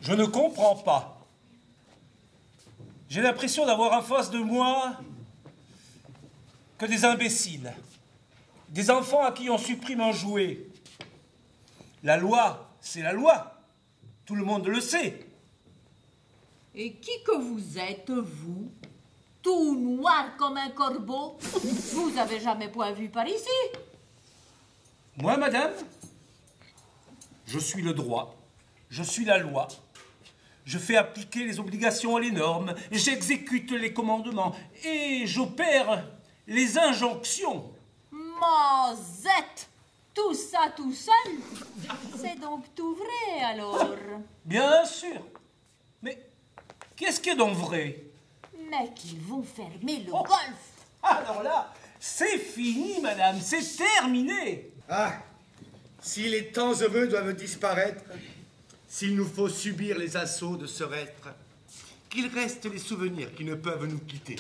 Je ne comprends pas. J'ai l'impression d'avoir en face de moi que des imbéciles. Des enfants à qui on supprime un jouet. La loi, c'est la loi. Tout le monde le sait. Et qui que vous êtes, vous? Tout noir comme un corbeau? Vous avez jamais point vu par ici? Moi, madame, je suis le droit, je suis la loi. Je fais appliquer les obligations et les normes, j'exécute les commandements et j'opère les injonctions. Mazette! Tout ça tout seul? C'est donc tout vrai, alors? Bien sûr. Mais qu'est-ce qui est donc vrai? Mais qu'ils vont fermer le Oh. golf! Alors là, c'est fini, madame, c'est terminé. Ah, si les temps heureux doivent disparaître, s'il nous faut subir les assauts de ce être, qu'il reste les souvenirs qui ne peuvent nous quitter.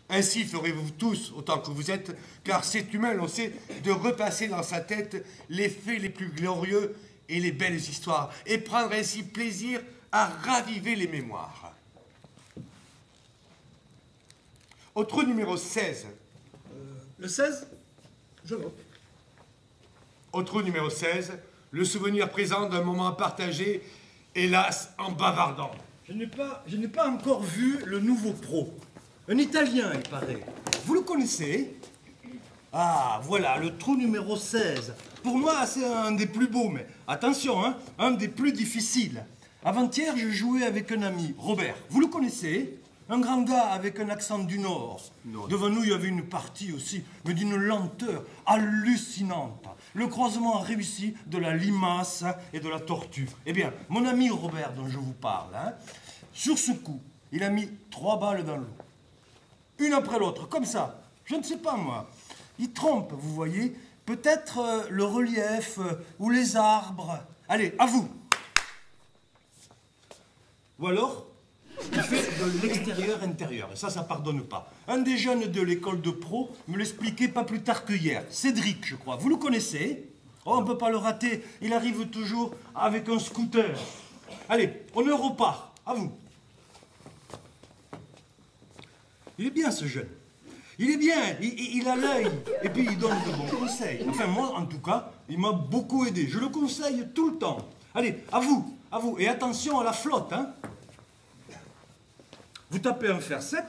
Ainsi ferez-vous tous, autant que vous êtes, car c'est humain, l'on sait, de repasser dans sa tête les faits les plus glorieux et les belles histoires, et prendre ainsi plaisir à raviver les mémoires. Au trou numéro 16. Le 16? Je note. Au trou numéro 16, le souvenir présent d'un moment partagé, hélas, en bavardant. Je n'ai pas encore vu le nouveau pro. Un Italien, il paraît. Vous le connaissez? Ah, voilà, le trou numéro 16. Pour moi, c'est un des plus beaux, mais attention, hein, un des plus difficiles. Avant-hier, je jouais avec un ami, Robert. Vous le connaissez? Un grand gars avec un accent du Nord. Non. Devant nous, il y avait une partie aussi, mais d'une lenteur hallucinante. Le croisement réussi de la limace et de la tortue. Eh bien, mon ami Robert, dont je vous parle, hein, sur ce coup, il a mis 3 balles dans l'eau. Une après l'autre, comme ça. Je ne sais pas, moi. Il trompe, vous voyez. Peut-être le relief ou les arbres. Allez, à vous. Ou alors, il fait de l'extérieur-intérieur. Et ça pardonne pas. Un des jeunes de l'école de pro me l'expliquait pas plus tard que hier. Cédric, je crois. Vous le connaissez? Oh, on ne peut pas le rater. Il arrive toujours avec un scooter. Allez, on repart. À vous. Il est bien, ce jeune. Il est bien, il a l'œil. Et puis, il donne de bons conseils. Enfin, moi, en tout cas, il m'a beaucoup aidé. Je le conseille tout le temps. Allez, à vous, à vous. Et attention à la flotte, hein. Vous tapez un fer 7.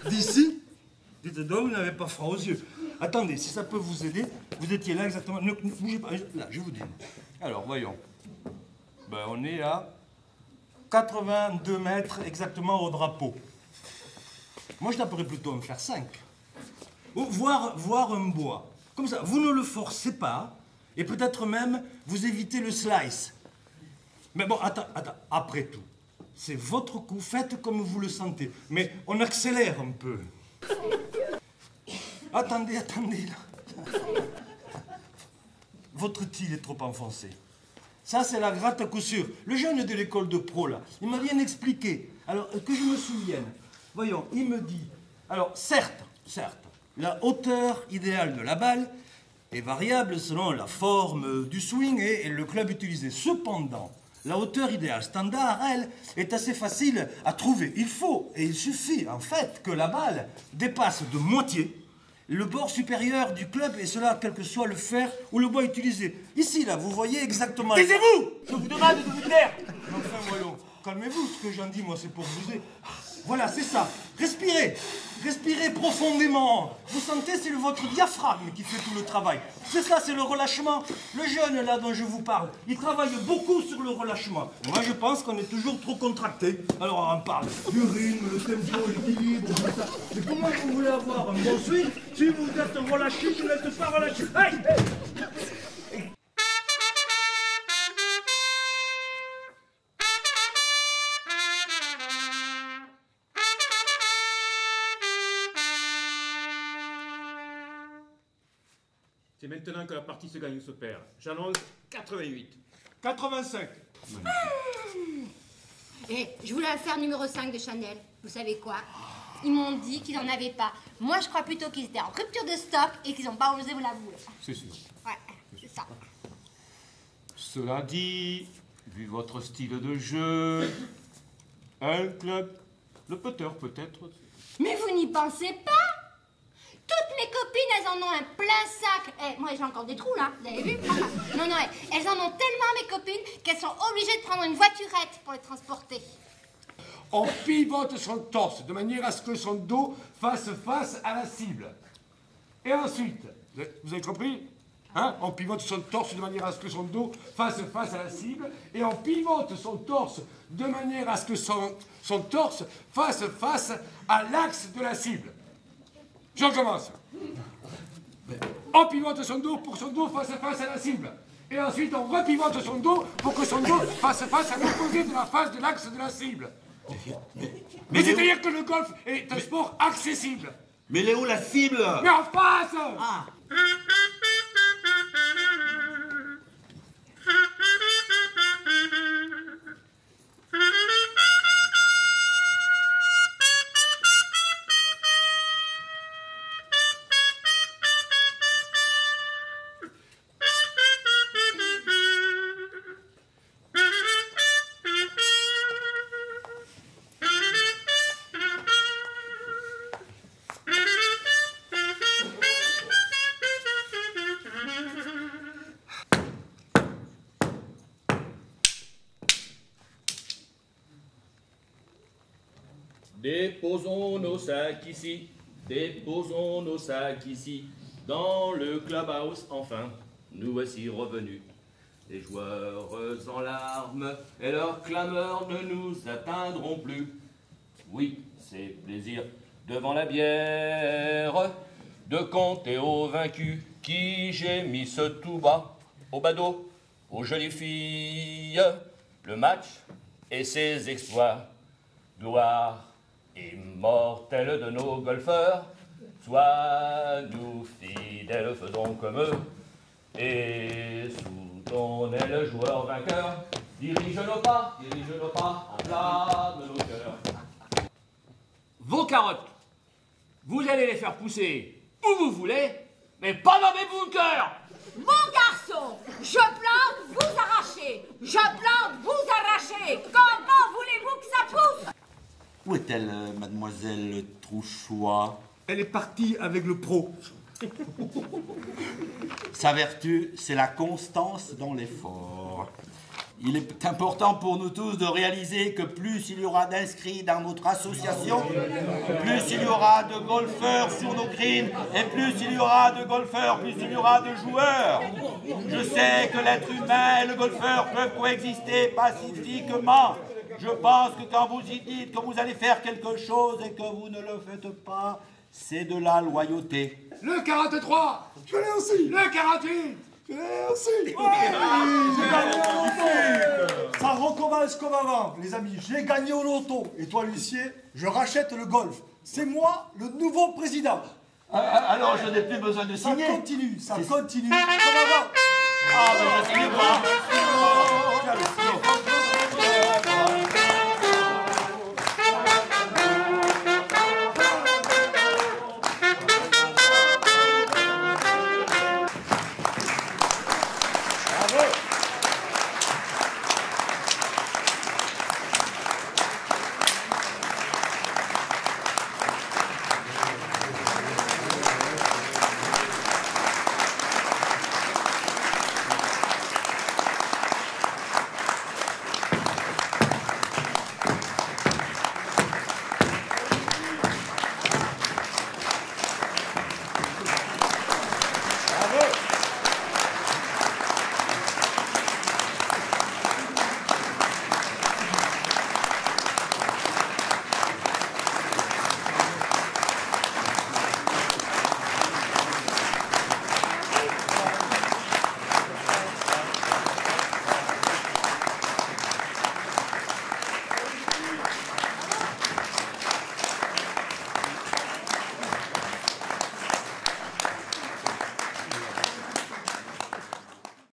D'ici. Dites donc, vous n'avez pas froid aux yeux. Attendez, si ça peut vous aider, vous étiez là exactement. Ne bougez pas. Là, je vous dis. Alors, voyons. Ben, on est à 82 mètres exactement au drapeau. Moi, je taperais plutôt un fer 5. Ou voir un bois. Comme ça, vous ne le forcez pas. Et peut-être même, vous évitez le slice. Mais bon, attends. Après tout, c'est votre coup. Faites comme vous le sentez. Mais on accélère un peu. Attendez, là. Votre til est trop enfoncé. Ça, c'est la gratte à coup sûr. Le jeune de l'école de pro, là, il m'a bien expliqué. Alors, que je me souvienne. Voyons, il me dit... Alors, certes, la hauteur idéale de la balle est variable selon la forme du swing et le club utilisé. Cependant, la hauteur idéale standard, elle, est assez facile à trouver. Il faut, et il suffit, en fait, que la balle dépasse de moitié le bord supérieur du club, et cela, quel que soit le fer ou le bois utilisé. Ici, là, vous voyez exactement... Taisez-vous! Je vous demande de vous taire! Enfin, voyons, calmez-vous, ce que j'en dis, moi, c'est pour vous aider. Voilà, c'est ça. Respirez. Respirez profondément. Vous sentez, c'est votre diaphragme qui fait tout le travail. C'est ça, c'est le relâchement. Le jeune, là, dont je vous parle, il travaille beaucoup sur le relâchement. Moi, je pense qu'on est toujours trop contracté. Alors, on parle du rythme, le tempo, l'équilibre, tout ça. Mais comment vous voulez avoir un bon swing si vous êtes relâché, vous n'êtes pas relâché? Aïe! C'est maintenant que la partie se gagne ou se perd. J'annonce 88. 85. Et je voulais faire numéro 5 de Chanel. Vous savez quoi? Ils m'ont dit qu'ils n'en avaient pas. Moi, je crois plutôt qu'ils étaient en rupture de stock et qu'ils n'ont pas osé vous l'avouer. C'est sûr. Ouais, c'est ça. Cela dit, vu votre style de jeu, un club, le putter peut-être. Mais vous n'y pensez pas? Toutes mes copines, elles en ont un plein sac. Eh, moi, j'ai encore des trous, là. Vous avez vu? Non, non, elles en ont tellement, mes copines, qu'elles sont obligées de prendre une voiturette pour les transporter. On pivote son torse de manière à ce que son dos fasse face à la cible. Et ensuite, vous avez compris? Hein? On pivote son torse de manière à ce que son dos fasse face à la cible. Et on pivote son torse de manière à ce que son torse fasse face à l'axe de la cible. Je recommence. On pivote son dos pour que son dos fasse face à la cible. Et ensuite, on repivote son dos pour que son dos fasse face à l'opposé de la face de l'axe de la cible. Mais c'est-à-dire que le golf est un sport accessible. Mais elle est où la cible? Mais en face! Ah. Déposons nos sacs ici, dans le clubhouse, enfin, nous voici revenus. Les joueurs en larmes et leurs clameurs ne nous atteindront plus. Oui, c'est plaisir devant la bière de compter aux vaincus qui gémissent tout bas, au badaud, aux jolies filles, le match et ses exploits. Gloire immortelle de nos golfeurs, sois nous fidèles, faisons comme eux, et sous ton aile, joueur vainqueur, dirige nos pas, enflamme nos cœurs. Vos carottes, vous allez les faire pousser où vous voulez, mais pas dans mes bunkers. Mon garçon, je plante, vous arrachez. Je plante, vous arrachez. Comment voulez-vous que ça pousse? Où est-elle, mademoiselle Trouchois? Elle est partie avec le pro. Sa vertu, c'est la constance dans l'effort. Il est important pour nous tous de réaliser que plus il y aura d'inscrits dans notre association, plus il y aura de golfeurs sur nos greens, et plus il y aura de golfeurs, plus il y aura de joueurs. Je sais que l'être humain et le golfeur peuvent coexister pacifiquement. Je pense que quand vous y dites que vous allez faire quelque chose et que vous ne le faites pas, c'est de la loyauté. Le 43! Je l'ai aussi! Le 48! Je l'ai aussi! Ça recommence comme avant, les amis. J'ai gagné au loto. Et toi, Lucier, je rachète le golf. C'est moi le nouveau président. Alors, je n'ai plus besoin de signer. Ça continue comme avant. Ah, ben je ne signe pas.